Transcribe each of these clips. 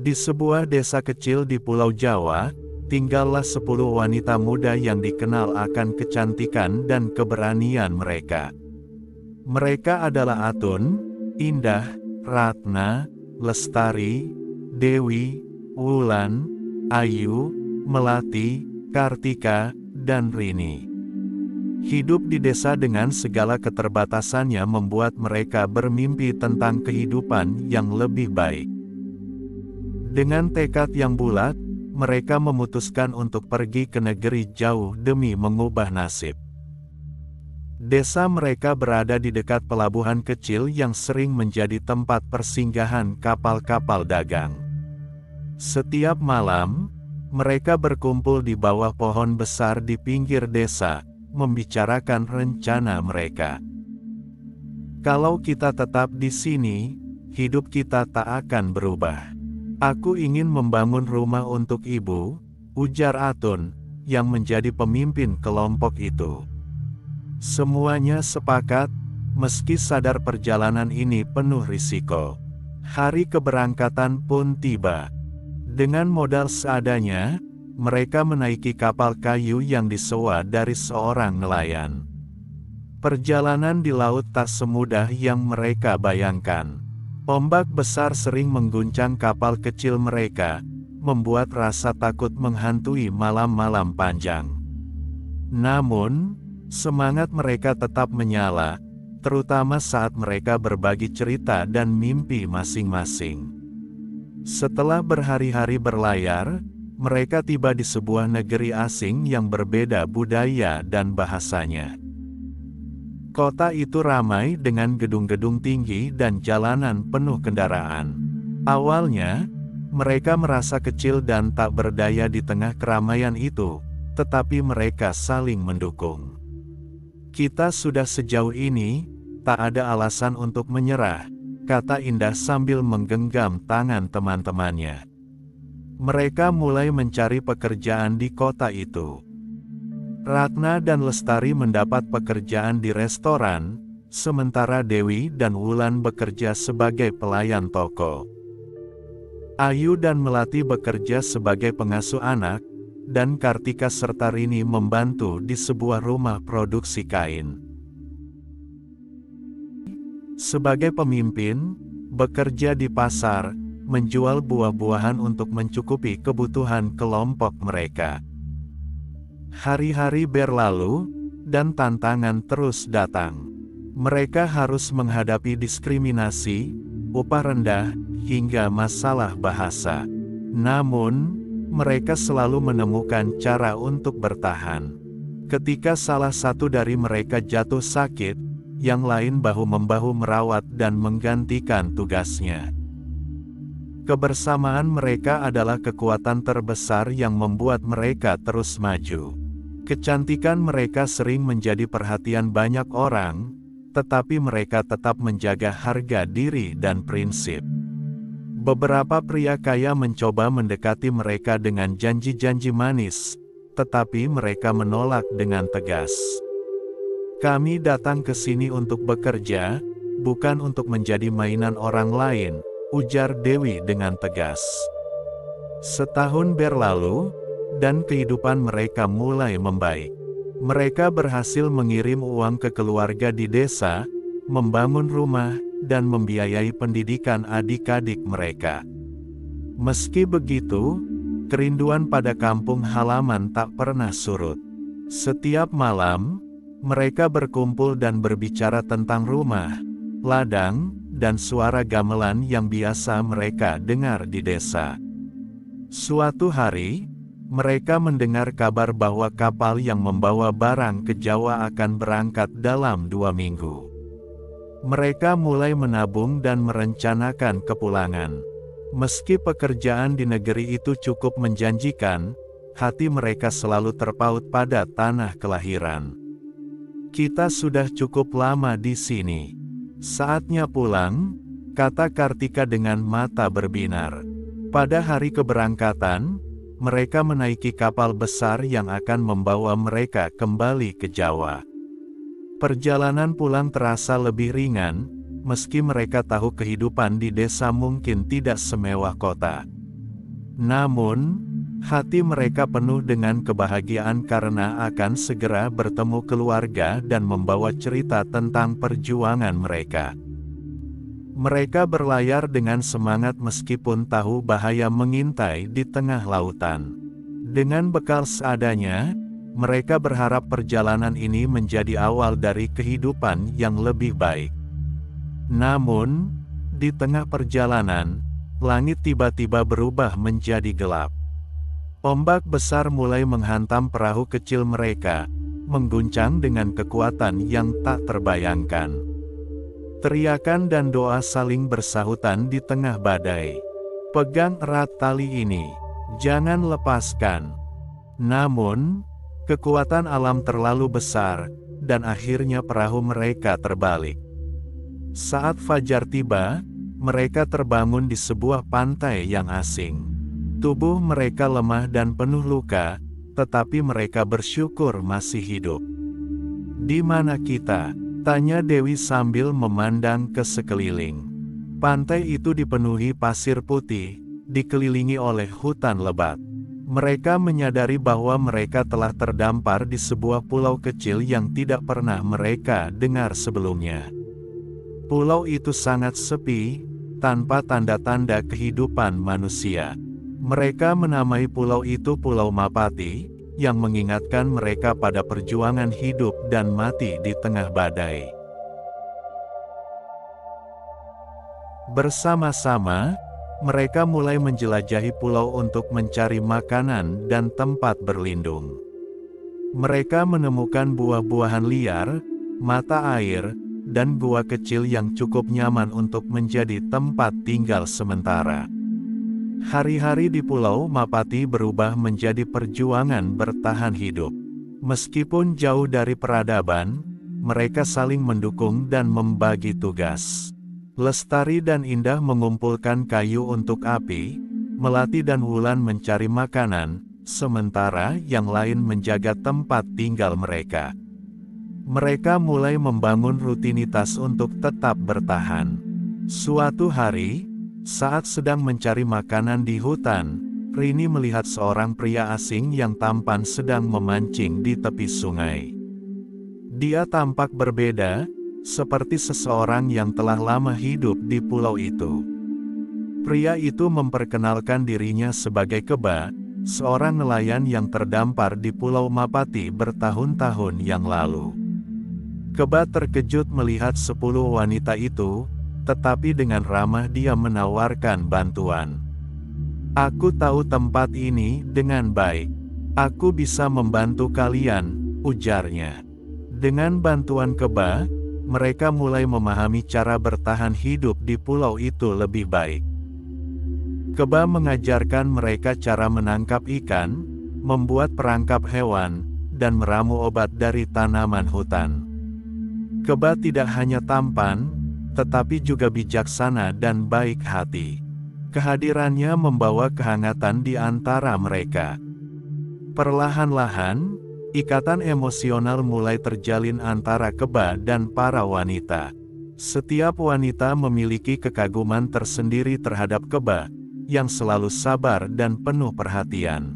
Di sebuah desa kecil di Pulau Jawa, tinggallah 10 wanita muda yang dikenal akan kecantikan dan keberanian mereka. Mereka adalah Atun, Indah, Ratna, Lestari, Dewi, Wulan, Ayu, Melati, Kartika, dan Rini. Hidup di desa dengan segala keterbatasannya membuat mereka bermimpi tentang kehidupan yang lebih baik. Dengan tekad yang bulat, mereka memutuskan untuk pergi ke negeri jauh demi mengubah nasib. Desa mereka berada di dekat pelabuhan kecil yang sering menjadi tempat persinggahan kapal-kapal dagang. Setiap malam, mereka berkumpul di bawah pohon besar di pinggir desa, membicarakan rencana mereka. Kalau kita tetap di sini, hidup kita tak akan berubah. Aku ingin membangun rumah untuk ibu, ujar Atun, yang menjadi pemimpin kelompok itu. Semuanya sepakat, meski sadar perjalanan ini penuh risiko. Hari keberangkatan pun tiba. Dengan modal seadanya, mereka menaiki kapal kayu yang disewa dari seorang nelayan. Perjalanan di laut tak semudah yang mereka bayangkan. Ombak besar sering mengguncang kapal kecil mereka, membuat rasa takut menghantui malam-malam panjang. Namun, semangat mereka tetap menyala, terutama saat mereka berbagi cerita dan mimpi masing-masing. Setelah berhari-hari berlayar, mereka tiba di sebuah negeri asing yang berbeda budaya dan bahasanya. Kota itu ramai dengan gedung-gedung tinggi dan jalanan penuh kendaraan. Awalnya, mereka merasa kecil dan tak berdaya di tengah keramaian itu, tetapi mereka saling mendukung. Kita sudah sejauh ini, tak ada alasan untuk menyerah, kata Indah sambil menggenggam tangan teman-temannya. Mereka mulai mencari pekerjaan di kota itu. Ratna dan Lestari mendapat pekerjaan di restoran, sementara Dewi dan Wulan bekerja sebagai pelayan toko. Ayu dan Melati bekerja sebagai pengasuh anak, dan Kartika serta Rini membantu di sebuah rumah produksi kain. Sebagai pemimpin, bekerja di pasar, menjual buah-buahan untuk mencukupi kebutuhan kelompok mereka. Hari-hari berlalu, dan tantangan terus datang. Mereka harus menghadapi diskriminasi, upah rendah, hingga masalah bahasa. Namun, mereka selalu menemukan cara untuk bertahan. Ketika salah satu dari mereka jatuh sakit, yang lain bahu-membahu merawat dan menggantikan tugasnya. Kebersamaan mereka adalah kekuatan terbesar yang membuat mereka terus maju. Kecantikan mereka sering menjadi perhatian banyak orang, tetapi mereka tetap menjaga harga diri dan prinsip. Beberapa pria kaya mencoba mendekati mereka dengan janji-janji manis, tetapi mereka menolak dengan tegas. Kami datang ke sini untuk bekerja, bukan untuk menjadi mainan orang lain, ujar Dewi dengan tegas. Setahun berlalu, dan kehidupan mereka mulai membaik. Mereka berhasil mengirim uang ke keluarga di desa, membangun rumah, dan membiayai pendidikan adik-adik mereka. Meski begitu, kerinduan pada kampung halaman tak pernah surut. Setiap malam, mereka berkumpul dan berbicara tentang rumah, ladang, dan suara gamelan yang biasa mereka dengar di desa. Suatu hari, mereka mendengar kabar bahwa kapal yang membawa barang ke Jawa akan berangkat dalam 2 minggu. Mereka mulai menabung dan merencanakan kepulangan. Meski pekerjaan di negeri itu cukup menjanjikan, hati mereka selalu terpaut pada tanah kelahiran. Kita sudah cukup lama di sini. Saatnya pulang, kata Kartika dengan mata berbinar. Pada hari keberangkatan, mereka menaiki kapal besar yang akan membawa mereka kembali ke Jawa. Perjalanan pulang terasa lebih ringan, meski mereka tahu kehidupan di desa mungkin tidak semewah kota. Namun, hati mereka penuh dengan kebahagiaan karena akan segera bertemu keluarga dan membawa cerita tentang perjuangan mereka. Mereka berlayar dengan semangat meskipun tahu bahaya mengintai di tengah lautan. Dengan bekal seadanya, mereka berharap perjalanan ini menjadi awal dari kehidupan yang lebih baik. Namun, di tengah perjalanan, langit tiba-tiba berubah menjadi gelap. Ombak besar mulai menghantam perahu kecil mereka, mengguncang dengan kekuatan yang tak terbayangkan. Teriakan dan doa saling bersahutan di tengah badai. Pegang erat tali ini, jangan lepaskan. Namun, kekuatan alam terlalu besar, dan akhirnya perahu mereka terbalik. Saat fajar tiba, mereka terbangun di sebuah pantai yang asing. Tubuh mereka lemah dan penuh luka, tetapi mereka bersyukur masih hidup. "Di mana kita?" tanya Dewi sambil memandang ke sekeliling. Pantai itu dipenuhi pasir putih, dikelilingi oleh hutan lebat. Mereka menyadari bahwa mereka telah terdampar di sebuah pulau kecil yang tidak pernah mereka dengar sebelumnya. Pulau itu sangat sepi, tanpa tanda-tanda kehidupan manusia. Mereka menamai pulau itu Pulau Mapati, yang mengingatkan mereka pada perjuangan hidup dan mati di tengah badai. Bersama-sama, mereka mulai menjelajahi pulau untuk mencari makanan dan tempat berlindung. Mereka menemukan buah-buahan liar, mata air, dan gua kecil yang cukup nyaman untuk menjadi tempat tinggal sementara. Hari-hari di Pulau Mapati berubah menjadi perjuangan bertahan hidup. Meskipun jauh dari peradaban, mereka saling mendukung dan membagi tugas. Lestari dan Indah mengumpulkan kayu untuk api, Melati dan Wulan mencari makanan, sementara yang lain menjaga tempat tinggal mereka. Mereka mulai membangun rutinitas untuk tetap bertahan. Suatu hari, saat sedang mencari makanan di hutan, Rini melihat seorang pria asing yang tampan sedang memancing di tepi sungai. Dia tampak berbeda, seperti seseorang yang telah lama hidup di pulau itu. Pria itu memperkenalkan dirinya sebagai Keba, seorang nelayan yang terdampar di Pulau Mapati bertahun-tahun yang lalu. Keba terkejut melihat 10 wanita itu, tetapi dengan ramah dia menawarkan bantuan. "Aku tahu tempat ini dengan baik. Aku bisa membantu kalian," ujarnya. Dengan bantuan Keba, mereka mulai memahami cara bertahan hidup di pulau itu lebih baik. Keba mengajarkan mereka cara menangkap ikan, membuat perangkap hewan, dan meramu obat dari tanaman hutan. Keba tidak hanya tampan, tetapi juga bijaksana dan baik hati. Kehadirannya membawa kehangatan di antara mereka. Perlahan-lahan, ikatan emosional mulai terjalin antara Keba dan para wanita. Setiap wanita memiliki kekaguman tersendiri terhadap Keba, yang selalu sabar dan penuh perhatian.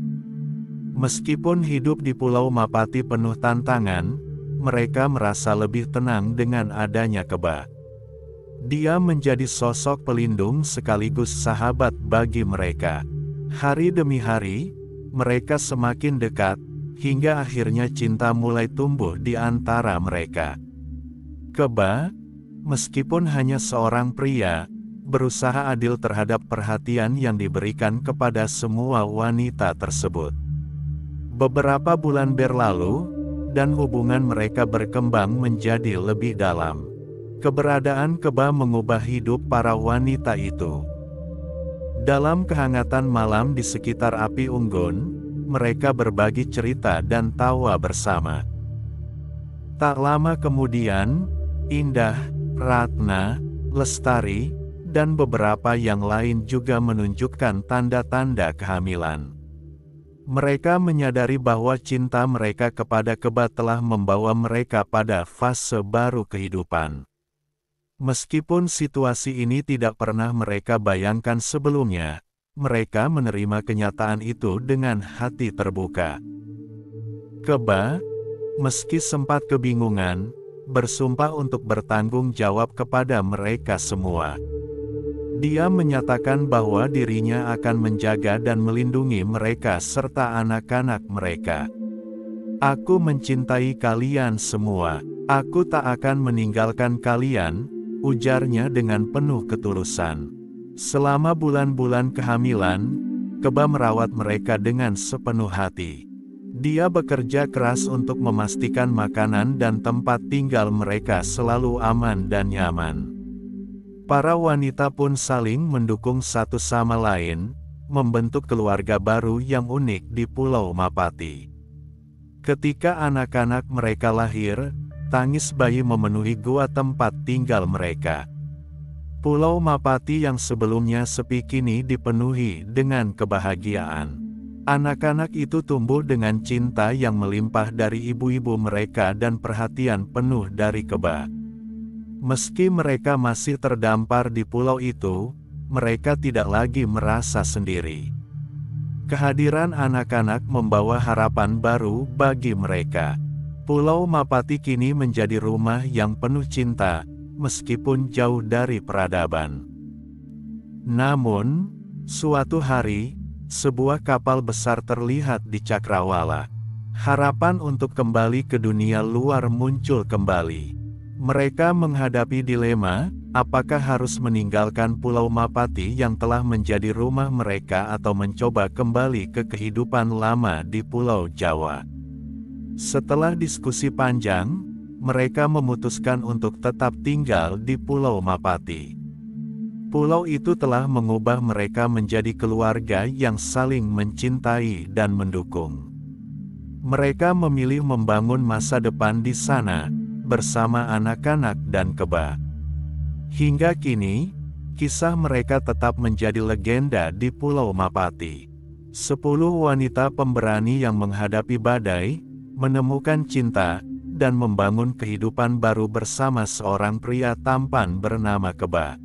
Meskipun hidup di Pulau Mapati penuh tantangan, mereka merasa lebih tenang dengan adanya Keba. Dia menjadi sosok pelindung sekaligus sahabat bagi mereka. Hari demi hari, mereka semakin dekat, hingga akhirnya cinta mulai tumbuh di antara mereka. Keba, meskipun hanya seorang pria, berusaha adil terhadap perhatian yang diberikan kepada semua wanita tersebut. Beberapa bulan berlalu, dan hubungan mereka berkembang menjadi lebih dalam. Keberadaan Keba mengubah hidup para wanita itu. Dalam kehangatan malam di sekitar api unggun, mereka berbagi cerita dan tawa bersama. Tak lama kemudian, Indah, Ratna, Lestari, dan beberapa yang lain juga menunjukkan tanda-tanda kehamilan. Mereka menyadari bahwa cinta mereka kepada Keba telah membawa mereka pada fase baru kehidupan. Meskipun situasi ini tidak pernah mereka bayangkan sebelumnya, mereka menerima kenyataan itu dengan hati terbuka. Keba, meski sempat kebingungan, bersumpah untuk bertanggung jawab kepada mereka semua. Dia menyatakan bahwa dirinya akan menjaga dan melindungi mereka serta anak-anak mereka. Aku mencintai kalian semua. Aku tak akan meninggalkan kalian, ujarnya dengan penuh ketulusan. Selama bulan-bulan kehamilan, Keba merawat mereka dengan sepenuh hati. Dia bekerja keras untuk memastikan makanan dan tempat tinggal mereka selalu aman dan nyaman. Para wanita pun saling mendukung satu sama lain, membentuk keluarga baru yang unik di Pulau Mapati. Ketika anak-anak mereka lahir, tangis bayi memenuhi gua tempat tinggal mereka. Pulau Mapati yang sebelumnya sepi kini dipenuhi dengan kebahagiaan. Anak-anak itu tumbuh dengan cinta yang melimpah dari ibu-ibu mereka dan perhatian penuh dari Keba. Meski mereka masih terdampar di pulau itu, mereka tidak lagi merasa sendiri. Kehadiran anak-anak membawa harapan baru bagi mereka. Pulau Mapati kini menjadi rumah yang penuh cinta, meskipun jauh dari peradaban. Namun, suatu hari, sebuah kapal besar terlihat di Cakrawala. Harapan untuk kembali ke dunia luar muncul kembali. Mereka menghadapi dilema, apakah harus meninggalkan Pulau Mapati yang telah menjadi rumah mereka atau mencoba kembali ke kehidupan lama di Pulau Jawa. Setelah diskusi panjang, mereka memutuskan untuk tetap tinggal di Pulau Mapati. Pulau itu telah mengubah mereka menjadi keluarga yang saling mencintai dan mendukung. Mereka memilih membangun masa depan di sana, bersama anak-anak dan Keba. Hingga kini, kisah mereka tetap menjadi legenda di Pulau Mapati. 10 wanita pemberani yang menghadapi badai, menemukan cinta, dan membangun kehidupan baru bersama seorang pria tampan bernama Keba.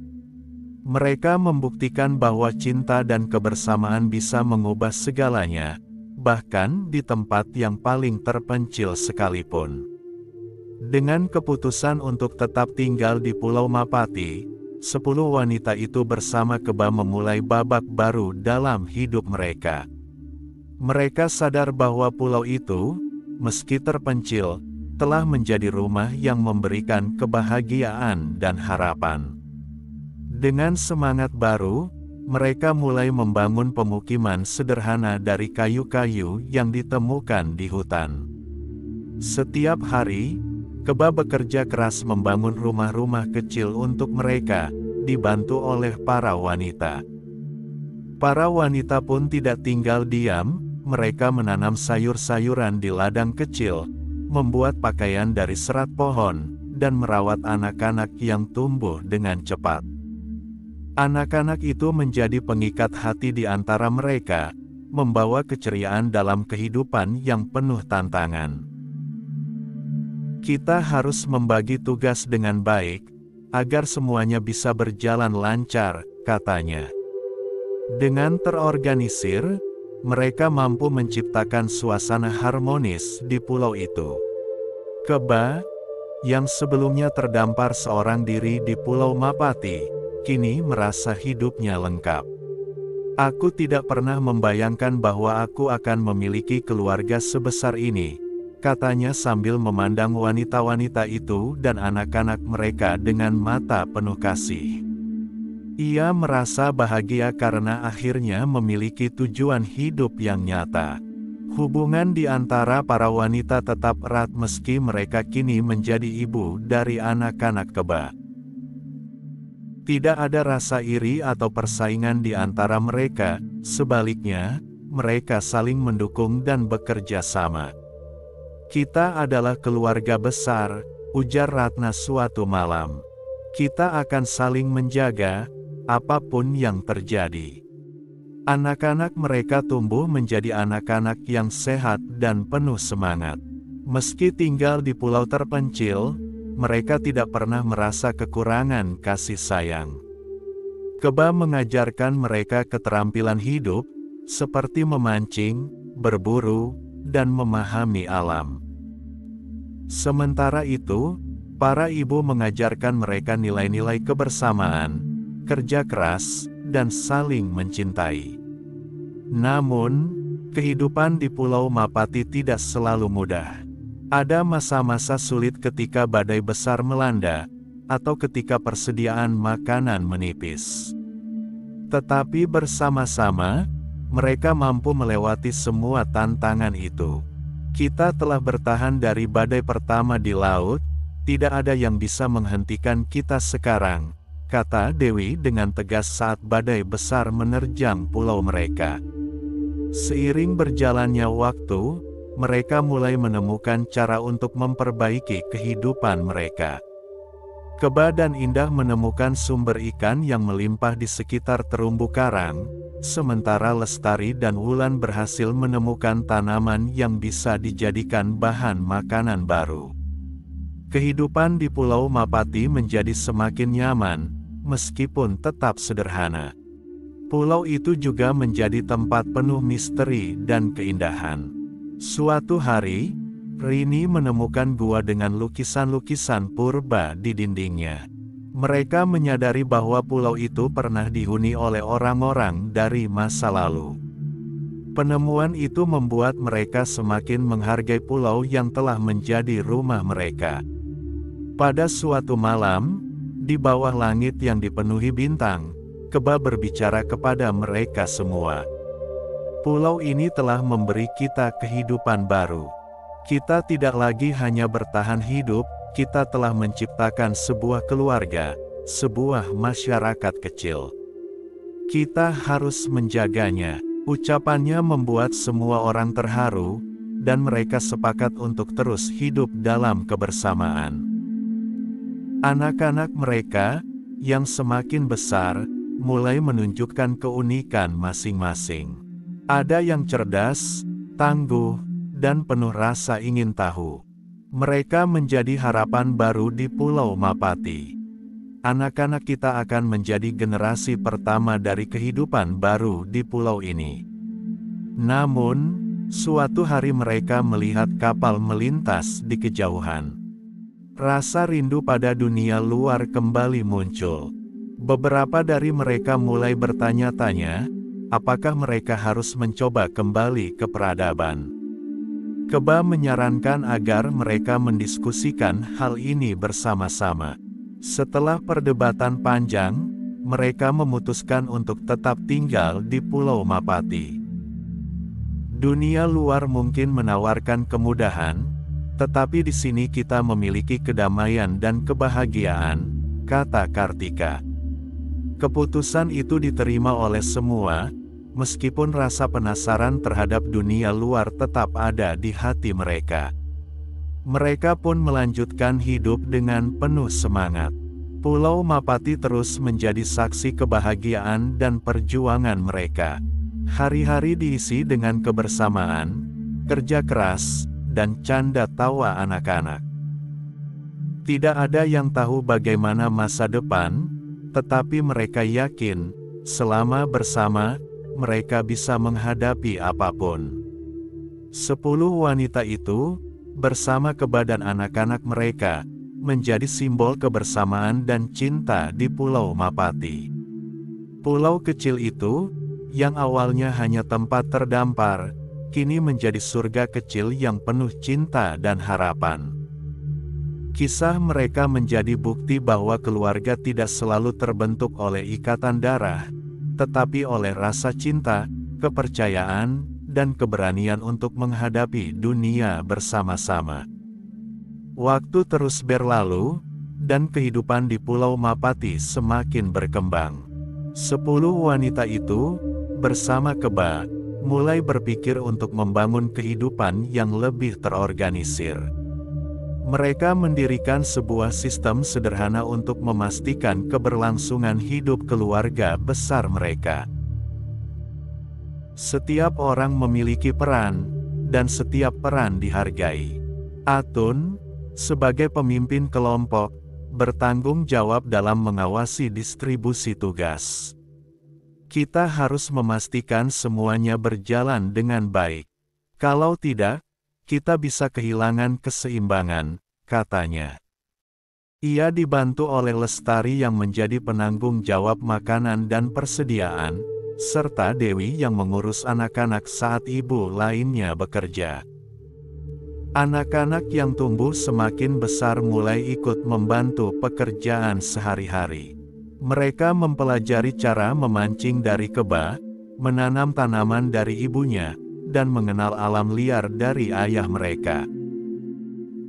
Mereka membuktikan bahwa cinta dan kebersamaan bisa mengubah segalanya, bahkan di tempat yang paling terpencil sekalipun. Dengan keputusan untuk tetap tinggal di Pulau Mapati, 10 wanita itu bersama Keba memulai babak baru dalam hidup mereka. Mereka sadar bahwa pulau itu, meski terpencil, telah menjadi rumah yang memberikan kebahagiaan dan harapan. Dengan semangat baru, mereka mulai membangun pemukiman sederhana dari kayu-kayu yang ditemukan di hutan. Setiap hari, Keba bekerja keras membangun rumah-rumah kecil untuk mereka, dibantu oleh para wanita. Para wanita pun tidak tinggal diam, mereka menanam sayur-sayuran di ladang kecil, membuat pakaian dari serat pohon, dan merawat anak-anak yang tumbuh dengan cepat. Anak-anak itu menjadi pengikat hati di antara mereka, membawa keceriaan dalam kehidupan yang penuh tantangan. Kita harus membagi tugas dengan baik, agar semuanya bisa berjalan lancar, katanya. Dengan terorganisir, mereka mampu menciptakan suasana harmonis di pulau itu. Keba, yang sebelumnya terdampar seorang diri di Pulau Mapati, kini merasa hidupnya lengkap. Aku tidak pernah membayangkan bahwa aku akan memiliki keluarga sebesar ini, katanya sambil memandang wanita-wanita itu dan anak-anak mereka dengan mata penuh kasih. Ia merasa bahagia karena akhirnya memiliki tujuan hidup yang nyata. Hubungan di antara para wanita tetap erat meski mereka kini menjadi ibu dari anak-anak Keba. Tidak ada rasa iri atau persaingan di antara mereka, sebaliknya, mereka saling mendukung dan bekerja sama. Kita adalah keluarga besar, ujar Ratna suatu malam. Kita akan saling menjaga, apapun yang terjadi. Anak-anak mereka tumbuh menjadi anak-anak yang sehat dan penuh semangat. Meski tinggal di pulau terpencil, mereka tidak pernah merasa kekurangan kasih sayang. Keba mengajarkan mereka keterampilan hidup, seperti memancing, berburu, dan memahami alam. Sementara itu, para ibu mengajarkan mereka nilai-nilai kebersamaan, kerja keras, dan saling mencintai. Namun, kehidupan di Pulau Mapati tidak selalu mudah. Ada masa-masa sulit ketika badai besar melanda, atau ketika persediaan makanan menipis. Tetapi bersama-sama, mereka mampu melewati semua tantangan itu. Kita telah bertahan dari badai pertama di laut, tidak ada yang bisa menghentikan kita sekarang, kata Dewi dengan tegas saat badai besar menerjang pulau mereka. Seiring berjalannya waktu, mereka mulai menemukan cara untuk memperbaiki kehidupan mereka. Keba dan Indah menemukan sumber ikan yang melimpah di sekitar terumbu karang, sementara Lestari dan Wulan berhasil menemukan tanaman yang bisa dijadikan bahan makanan baru. Kehidupan di Pulau Mapati menjadi semakin nyaman, meskipun tetap sederhana. Pulau itu juga menjadi tempat penuh misteri dan keindahan. Suatu hari, Rini menemukan gua dengan lukisan-lukisan purba di dindingnya. Mereka menyadari bahwa pulau itu pernah dihuni oleh orang-orang dari masa lalu. Penemuan itu membuat mereka semakin menghargai pulau yang telah menjadi rumah mereka. Pada suatu malam, di bawah langit yang dipenuhi bintang, Keba berbicara kepada mereka semua. Pulau ini telah memberi kita kehidupan baru. Kita tidak lagi hanya bertahan hidup, kita telah menciptakan sebuah keluarga, sebuah masyarakat kecil. Kita harus menjaganya. Ucapannya membuat semua orang terharu, dan mereka sepakat untuk terus hidup dalam kebersamaan. Anak-anak mereka, yang semakin besar, mulai menunjukkan keunikan masing-masing. Ada yang cerdas, tangguh, dan penuh rasa ingin tahu. Mereka menjadi harapan baru di Pulau Mapati. Anak-anak kita akan menjadi generasi pertama dari kehidupan baru di pulau ini. Namun, suatu hari mereka melihat kapal melintas di kejauhan. Rasa rindu pada dunia luar kembali muncul. Beberapa dari mereka mulai bertanya-tanya, apakah mereka harus mencoba kembali ke peradaban. Keba menyarankan agar mereka mendiskusikan hal ini bersama-sama. Setelah perdebatan panjang, mereka memutuskan untuk tetap tinggal di Pulau Mapati. Dunia luar mungkin menawarkan kemudahan, tetapi di sini kita memiliki kedamaian dan kebahagiaan, kata Kartika. Keputusan itu diterima oleh semua, meskipun rasa penasaran terhadap dunia luar tetap ada di hati mereka. Mereka pun melanjutkan hidup dengan penuh semangat. Pulau Mapati terus menjadi saksi kebahagiaan dan perjuangan mereka. Hari-hari diisi dengan kebersamaan, kerja keras, dan canda tawa anak-anak. Tidak ada yang tahu bagaimana masa depan, tetapi mereka yakin, selama bersama, mereka bisa menghadapi apapun. 10 wanita itu, bersama Keba dan anak-anak mereka, menjadi simbol kebersamaan dan cinta di Pulau Mapati. Pulau kecil itu, yang awalnya hanya tempat terdampar, kini menjadi surga kecil yang penuh cinta dan harapan. Kisah mereka menjadi bukti bahwa keluarga tidak selalu terbentuk oleh ikatan darah, tetapi oleh rasa cinta, kepercayaan, dan keberanian untuk menghadapi dunia bersama-sama. Waktu terus berlalu, dan kehidupan di Pulau Mapati semakin berkembang. 10 wanita itu, bersama Keba, mulai berpikir untuk membangun kehidupan yang lebih terorganisir. Mereka mendirikan sebuah sistem sederhana untuk memastikan keberlangsungan hidup keluarga besar mereka. Setiap orang memiliki peran, dan setiap peran dihargai. Atun, sebagai pemimpin kelompok, bertanggung jawab dalam mengawasi distribusi tugas. Kita harus memastikan semuanya berjalan dengan baik. Kalau tidak, kita bisa kehilangan keseimbangan, katanya. Ia dibantu oleh Lestari yang menjadi penanggung jawab makanan dan persediaan, serta Dewi yang mengurus anak-anak saat ibu lainnya bekerja. Anak-anak yang tumbuh semakin besar mulai ikut membantu pekerjaan sehari-hari. Mereka mempelajari cara memancing dari kebah, menanam tanaman dari ibunya, dan mengenal alam liar dari ayah mereka.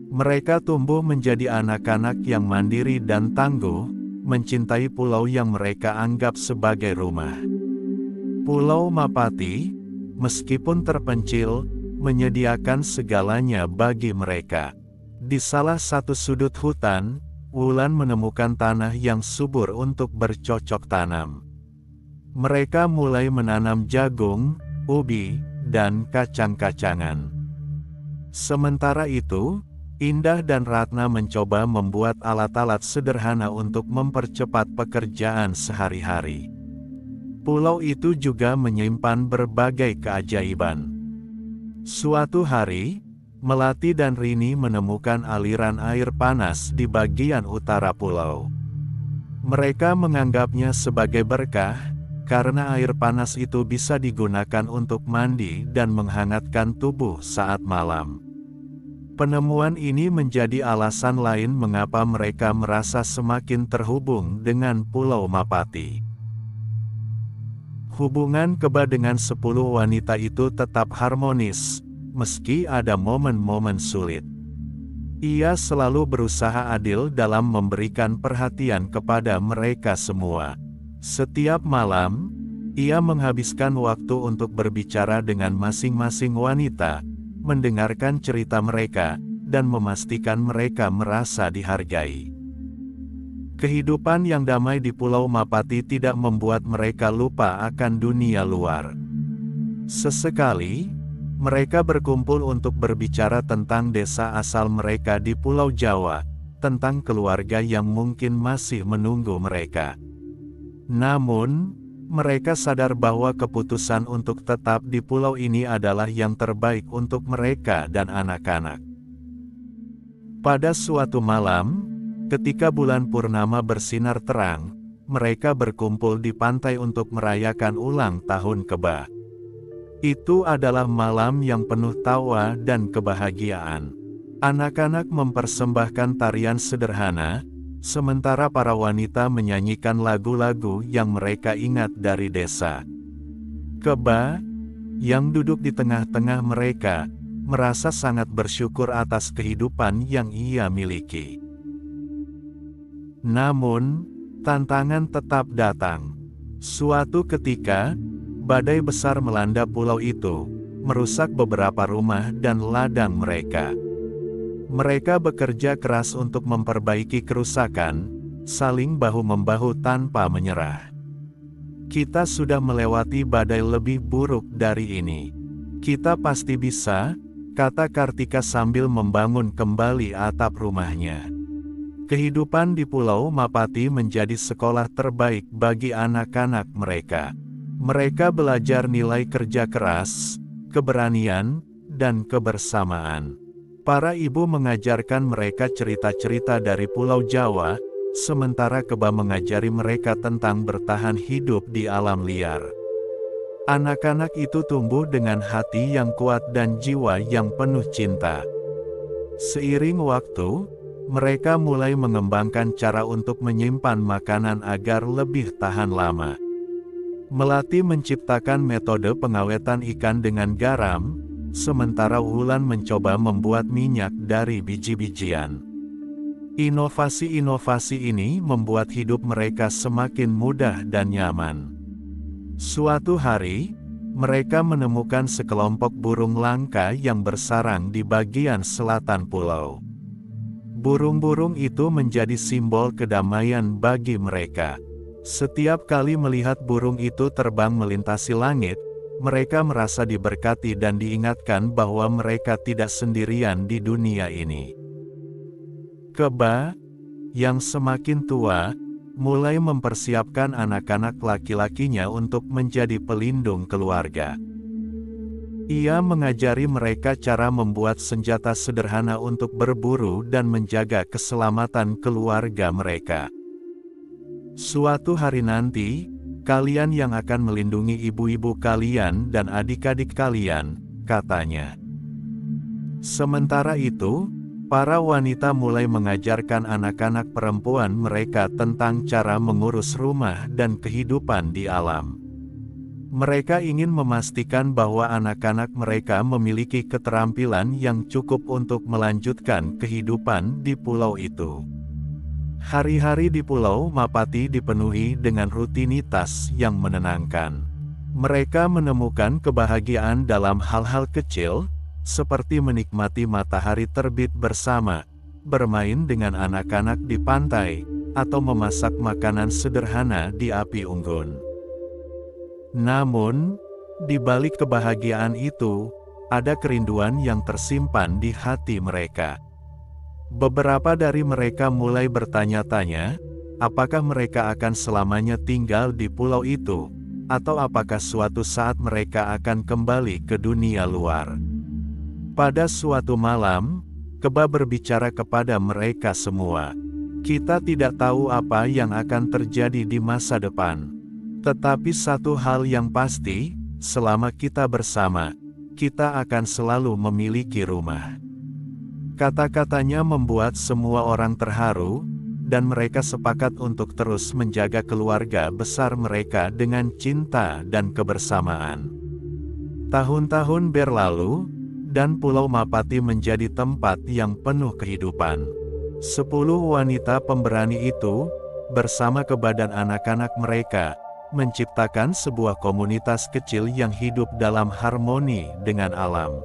Mereka tumbuh menjadi anak-anak yang mandiri dan tangguh, mencintai pulau yang mereka anggap sebagai rumah. Pulau Mapati, meskipun terpencil, menyediakan segalanya bagi mereka. Di salah satu sudut hutan, Wulan menemukan tanah yang subur untuk bercocok tanam. Mereka mulai menanam jagung, ubi, dan kacang-kacangan. Sementara itu, Indah dan Ratna mencoba membuat alat-alat sederhana untuk mempercepat pekerjaan sehari-hari. Pulau itu juga menyimpan berbagai keajaiban. Suatu hari, Melati dan Rini menemukan aliran air panas di bagian utara pulau. Mereka menganggapnya sebagai berkah, karena air panas itu bisa digunakan untuk mandi dan menghangatkan tubuh saat malam. Penemuan ini menjadi alasan lain mengapa mereka merasa semakin terhubung dengan Pulau Mapati. Hubungan Keba dengan 10 wanita itu tetap harmonis, meski ada momen-momen sulit. Ia selalu berusaha adil dalam memberikan perhatian kepada mereka semua. Setiap malam, ia menghabiskan waktu untuk berbicara dengan masing-masing wanita, mendengarkan cerita mereka, dan memastikan mereka merasa dihargai. Kehidupan yang damai di Pulau Mapati tidak membuat mereka lupa akan dunia luar. Sesekali, mereka berkumpul untuk berbicara tentang desa asal mereka di Pulau Jawa, tentang keluarga yang mungkin masih menunggu mereka. Namun, mereka sadar bahwa keputusan untuk tetap di pulau ini adalah yang terbaik untuk mereka dan anak-anak. Pada suatu malam, ketika bulan purnama bersinar terang, mereka berkumpul di pantai untuk merayakan ulang tahun Keba. Itu adalah malam yang penuh tawa dan kebahagiaan. Anak-anak mempersembahkan tarian sederhana, sementara para wanita menyanyikan lagu-lagu yang mereka ingat dari desa. Keba, yang duduk di tengah-tengah mereka, merasa sangat bersyukur atas kehidupan yang ia miliki. Namun, tantangan tetap datang. Suatu ketika, badai besar melanda pulau itu, merusak beberapa rumah dan ladang mereka. Mereka bekerja keras untuk memperbaiki kerusakan, saling bahu-membahu tanpa menyerah. Kita sudah melewati badai lebih buruk dari ini. Kita pasti bisa, kata Kartika sambil membangun kembali atap rumahnya. Kehidupan di Pulau Mapati menjadi sekolah terbaik bagi anak-anak mereka. Mereka belajar nilai kerja keras, keberanian, dan kebersamaan. Para ibu mengajarkan mereka cerita-cerita dari Pulau Jawa, sementara Keba mengajari mereka tentang bertahan hidup di alam liar. Anak-anak itu tumbuh dengan hati yang kuat dan jiwa yang penuh cinta. Seiring waktu, mereka mulai mengembangkan cara untuk menyimpan makanan agar lebih tahan lama. Melati menciptakan metode pengawetan ikan dengan garam, sementara Wulan mencoba membuat minyak dari biji-bijian. Inovasi-inovasi ini membuat hidup mereka semakin mudah dan nyaman. Suatu hari, mereka menemukan sekelompok burung langka yang bersarang di bagian selatan pulau. Burung-burung itu menjadi simbol kedamaian bagi mereka. Setiap kali melihat burung itu terbang melintasi langit, mereka merasa diberkati dan diingatkan bahwa mereka tidak sendirian di dunia ini. Keba, yang semakin tua, mulai mempersiapkan anak-anak laki-lakinya untuk menjadi pelindung keluarga. Ia mengajari mereka cara membuat senjata sederhana untuk berburu dan menjaga keselamatan keluarga mereka. Suatu hari nanti, kalian yang akan melindungi ibu-ibu kalian dan adik-adik kalian, katanya. Sementara itu, para wanita mulai mengajarkan anak-anak perempuan mereka tentang cara mengurus rumah dan kehidupan di alam. Mereka ingin memastikan bahwa anak-anak mereka memiliki keterampilan yang cukup untuk melanjutkan kehidupan di pulau itu. Hari-hari di Pulau Mapati dipenuhi dengan rutinitas yang menenangkan. Mereka menemukan kebahagiaan dalam hal-hal kecil, seperti menikmati matahari terbit bersama, bermain dengan anak-anak di pantai, atau memasak makanan sederhana di api unggun. Namun, di balik kebahagiaan itu, ada kerinduan yang tersimpan di hati mereka. Beberapa dari mereka mulai bertanya-tanya, apakah mereka akan selamanya tinggal di pulau itu, atau apakah suatu saat mereka akan kembali ke dunia luar. Pada suatu malam, Keba berbicara kepada mereka semua. Kita tidak tahu apa yang akan terjadi di masa depan. Tetapi satu hal yang pasti, selama kita bersama, kita akan selalu memiliki rumah. Kata-katanya membuat semua orang terharu, dan mereka sepakat untuk terus menjaga keluarga besar mereka dengan cinta dan kebersamaan. Tahun-tahun berlalu, dan Pulau Mapati menjadi tempat yang penuh kehidupan. 10 wanita pemberani itu, bersama Keba dan anak-anak mereka, menciptakan sebuah komunitas kecil yang hidup dalam harmoni dengan alam.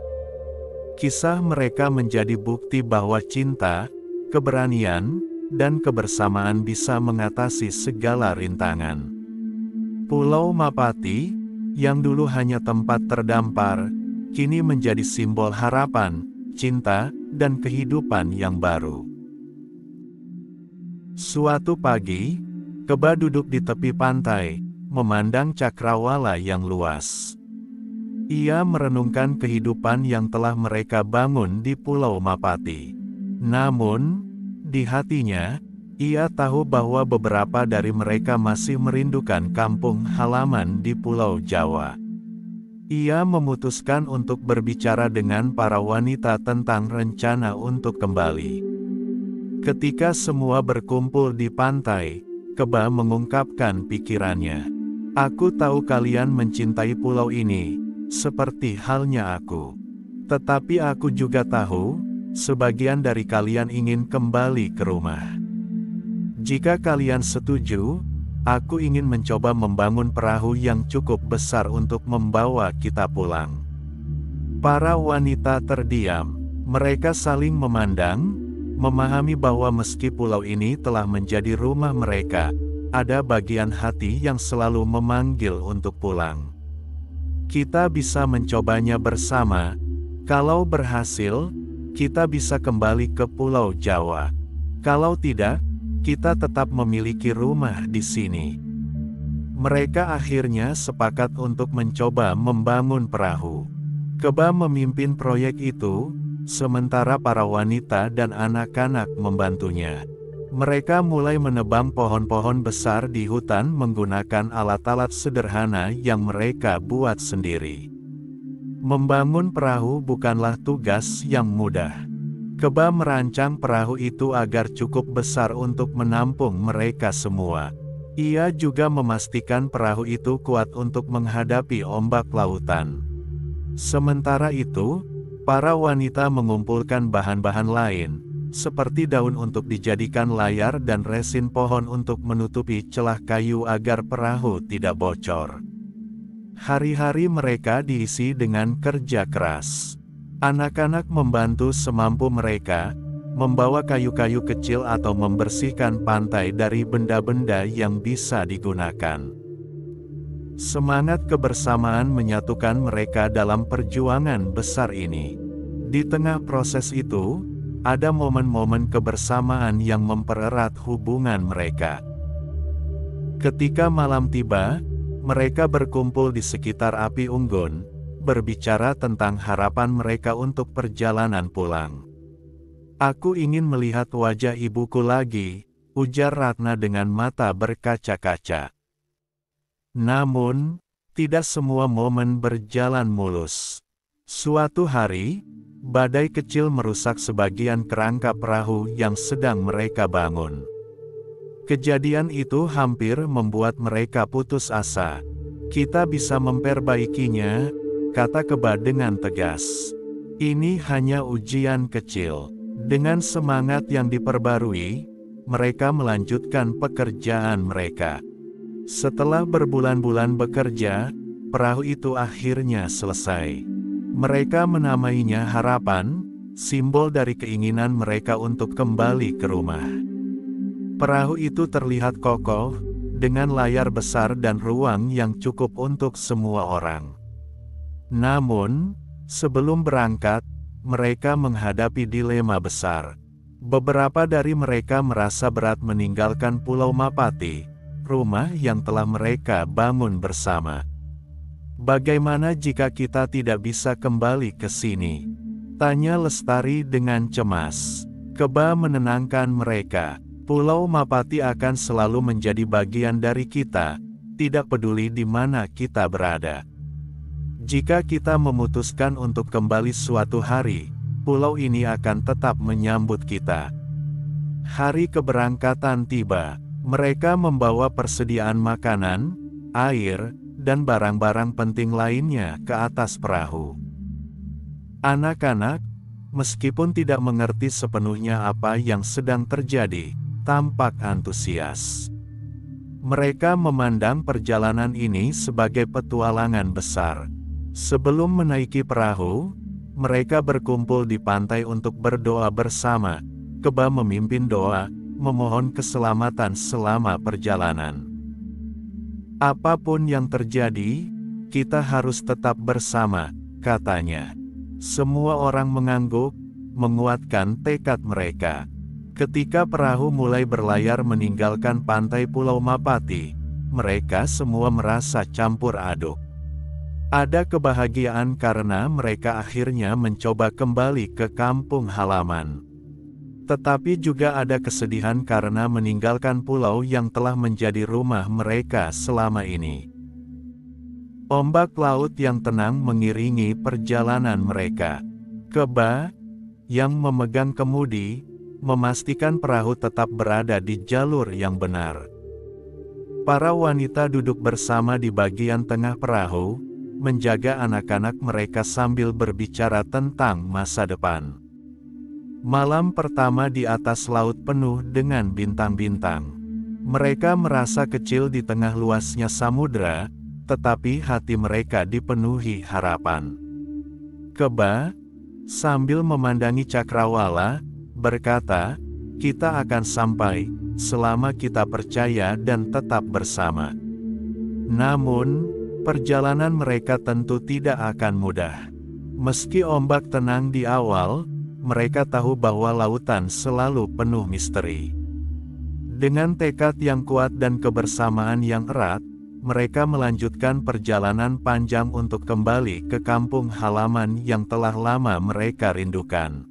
Kisah mereka menjadi bukti bahwa cinta, keberanian, dan kebersamaan bisa mengatasi segala rintangan. Pulau Mapati, yang dulu hanya tempat terdampar, kini menjadi simbol harapan, cinta, dan kehidupan yang baru. Suatu pagi, Keba duduk di tepi pantai, memandang cakrawala yang luas. Ia merenungkan kehidupan yang telah mereka bangun di Pulau Mapati. Namun, di hatinya, ia tahu bahwa beberapa dari mereka masih merindukan kampung halaman di Pulau Jawa. Ia memutuskan untuk berbicara dengan para wanita tentang rencana untuk kembali. Ketika semua berkumpul di pantai, Keba mengungkapkan pikirannya. Aku tahu kalian mencintai pulau ini, seperti halnya aku. Tetapi aku juga tahu, sebagian dari kalian ingin kembali ke rumah. Jika kalian setuju, aku ingin mencoba membangun perahu yang cukup besar untuk membawa kita pulang. Para wanita terdiam. Mereka saling memandang, memahami bahwa meski pulau ini telah menjadi rumah mereka, ada bagian hati yang selalu memanggil untuk pulang. Kita bisa mencobanya bersama. Kalau berhasil, kita bisa kembali ke Pulau Jawa. Kalau tidak, kita tetap memiliki rumah di sini. Mereka akhirnya sepakat untuk mencoba membangun perahu. Keba memimpin proyek itu, sementara para wanita dan anak-anak membantunya. Mereka mulai menebang pohon-pohon besar di hutan menggunakan alat-alat sederhana yang mereka buat sendiri. Membangun perahu bukanlah tugas yang mudah. Keba merancang perahu itu agar cukup besar untuk menampung mereka semua. Ia juga memastikan perahu itu kuat untuk menghadapi ombak lautan. Sementara itu, para wanita mengumpulkan bahan-bahan lain, seperti daun untuk dijadikan layar dan resin pohon untuk menutupi celah kayu agar perahu tidak bocor. Hari-hari mereka diisi dengan kerja keras. Anak-anak membantu semampu mereka, membawa kayu-kayu kecil atau membersihkan pantai dari benda-benda yang bisa digunakan. Semangat kebersamaan menyatukan mereka dalam perjuangan besar ini. Di tengah proses itu, ada momen-momen kebersamaan yang mempererat hubungan mereka. Ketika malam tiba, mereka berkumpul di sekitar api unggun, berbicara tentang harapan mereka untuk perjalanan pulang. "Aku ingin melihat wajah ibuku lagi," ujar Ratna dengan mata berkaca-kaca. Namun, tidak semua momen berjalan mulus. Suatu hari, badai kecil merusak sebagian kerangka perahu yang sedang mereka bangun. Kejadian itu hampir membuat mereka putus asa. "Kita bisa memperbaikinya," kata Keba dengan tegas. "Ini hanya ujian kecil." Dengan semangat yang diperbarui, mereka melanjutkan pekerjaan mereka. Setelah berbulan-bulan bekerja, perahu itu akhirnya selesai. Mereka menamainya Harapan, simbol dari keinginan mereka untuk kembali ke rumah. Perahu itu terlihat kokoh, dengan layar besar dan ruang yang cukup untuk semua orang. Namun, sebelum berangkat, mereka menghadapi dilema besar. Beberapa dari mereka merasa berat meninggalkan Pulau Mapati, rumah yang telah mereka bangun bersama. "Bagaimana jika kita tidak bisa kembali ke sini?" tanya Lestari dengan cemas. Keba menenangkan mereka. "Pulau Mapati akan selalu menjadi bagian dari kita, tidak peduli di mana kita berada. Jika kita memutuskan untuk kembali suatu hari, pulau ini akan tetap menyambut kita." Hari keberangkatan tiba. Mereka membawa persediaan makanan, air, dan barang-barang penting lainnya ke atas perahu. Anak-anak, meskipun tidak mengerti sepenuhnya apa yang sedang terjadi, tampak antusias. Mereka memandang perjalanan ini sebagai petualangan besar. Sebelum menaiki perahu, mereka berkumpul di pantai untuk berdoa bersama. Keba memimpin doa, memohon keselamatan selama perjalanan. "Apapun yang terjadi, kita harus tetap bersama," katanya. Semua orang mengangguk, menguatkan tekad mereka. Ketika perahu mulai berlayar meninggalkan pantai Pulau Mapati, mereka semua merasa campur aduk. Ada kebahagiaan karena mereka akhirnya mencoba kembali ke kampung halaman. Tetapi juga ada kesedihan karena meninggalkan pulau yang telah menjadi rumah mereka selama ini. Ombak laut yang tenang mengiringi perjalanan mereka. Keba, yang memegang kemudi, memastikan perahu tetap berada di jalur yang benar. Para wanita duduk bersama di bagian tengah perahu, menjaga anak-anak mereka sambil berbicara tentang masa depan. Malam pertama di atas laut penuh dengan bintang-bintang. Mereka merasa kecil di tengah luasnya samudera, tetapi hati mereka dipenuhi harapan. Keba, sambil memandangi cakrawala, berkata, "Kita akan sampai, selama kita percaya dan tetap bersama." Namun, perjalanan mereka tentu tidak akan mudah. Meski ombak tenang di awal, mereka tahu bahwa lautan selalu penuh misteri. Dengan tekad yang kuat dan kebersamaan yang erat, mereka melanjutkan perjalanan panjang untuk kembali ke kampung halaman yang telah lama mereka rindukan.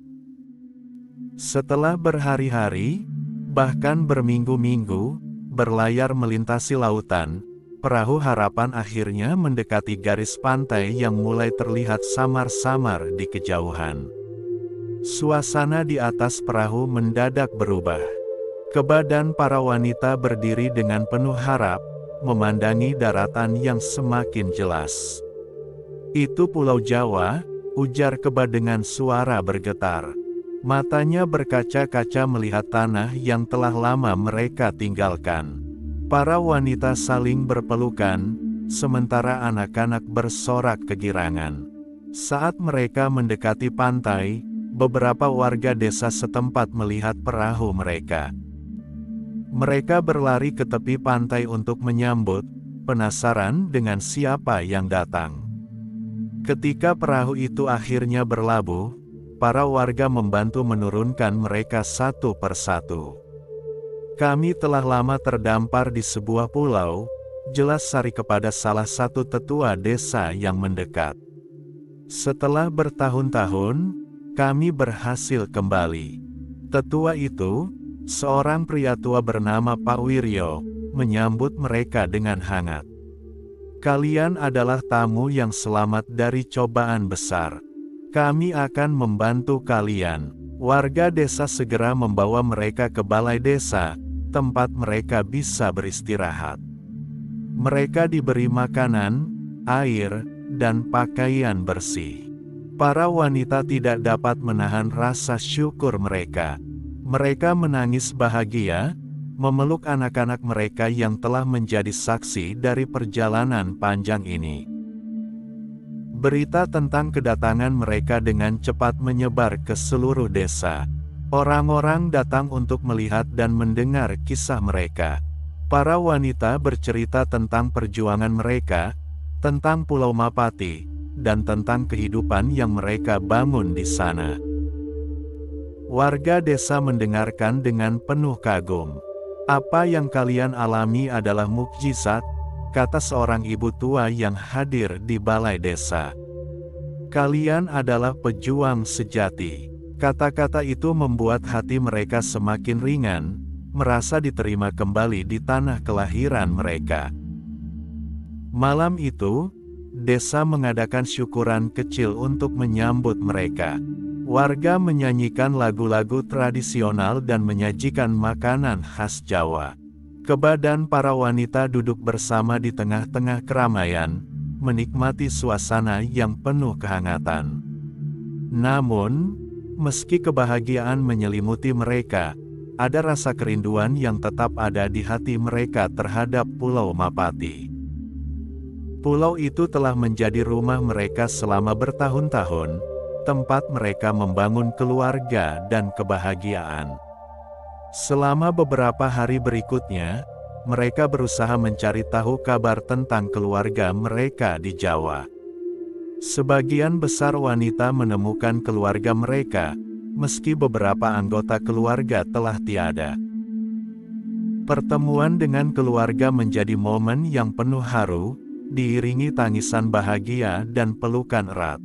Setelah berhari-hari, bahkan berminggu-minggu, berlayar melintasi lautan, perahu Harapan akhirnya mendekati garis pantai yang mulai terlihat samar-samar di kejauhan. Suasana di atas perahu mendadak berubah. Keba dan para wanita berdiri dengan penuh harap, memandangi daratan yang semakin jelas. "Itu Pulau Jawa," ujar Keba dengan suara bergetar. Matanya berkaca-kaca melihat tanah yang telah lama mereka tinggalkan. Para wanita saling berpelukan, sementara anak-anak bersorak kegirangan. Saat mereka mendekati pantai, beberapa warga desa setempat melihat perahu mereka. Mereka berlari ke tepi pantai untuk menyambut, penasaran dengan siapa yang datang. Ketika perahu itu akhirnya berlabuh, para warga membantu menurunkan mereka satu persatu. Kami telah lama terdampar di sebuah pulau, jelas Sari kepada salah satu tetua desa yang mendekat. Setelah bertahun-tahun, kami berhasil kembali. Tetua itu, seorang pria tua bernama Pak Wiryo, menyambut mereka dengan hangat. Kalian adalah tamu yang selamat dari cobaan besar. Kami akan membantu kalian. Warga desa segera membawa mereka ke balai desa, tempat mereka bisa beristirahat. Mereka diberi makanan, air, dan pakaian bersih. Para wanita tidak dapat menahan rasa syukur mereka. Mereka menangis bahagia, memeluk anak-anak mereka yang telah menjadi saksi dari perjalanan panjang ini. Berita tentang kedatangan mereka dengan cepat menyebar ke seluruh desa. Orang-orang datang untuk melihat dan mendengar kisah mereka. Para wanita bercerita tentang perjuangan mereka, tentang Pulau Mapati, dan tentang kehidupan yang mereka bangun di sana. Warga desa mendengarkan dengan penuh kagum. "Apa yang kalian alami adalah mukjizat," kata seorang ibu tua yang hadir di balai desa. "Kalian adalah pejuang sejati." Kata-kata itu membuat hati mereka semakin ringan, merasa diterima kembali di tanah kelahiran mereka. Malam itu, desa mengadakan syukuran kecil untuk menyambut mereka. Warga menyanyikan lagu-lagu tradisional dan menyajikan makanan khas Jawa. Kebadan para wanita duduk bersama di tengah-tengah keramaian, menikmati suasana yang penuh kehangatan. Namun, meski kebahagiaan menyelimuti mereka, ada rasa kerinduan yang tetap ada di hati mereka terhadap Pulau Mapati. Pulau itu telah menjadi rumah mereka selama bertahun-tahun, tempat mereka membangun keluarga dan kebahagiaan. Selama beberapa hari berikutnya, mereka berusaha mencari tahu kabar tentang keluarga mereka di Jawa. Sebagian besar wanita menemukan keluarga mereka, meski beberapa anggota keluarga telah tiada. Pertemuan dengan keluarga menjadi momen yang penuh haru, diiringi tangisan bahagia dan pelukan erat.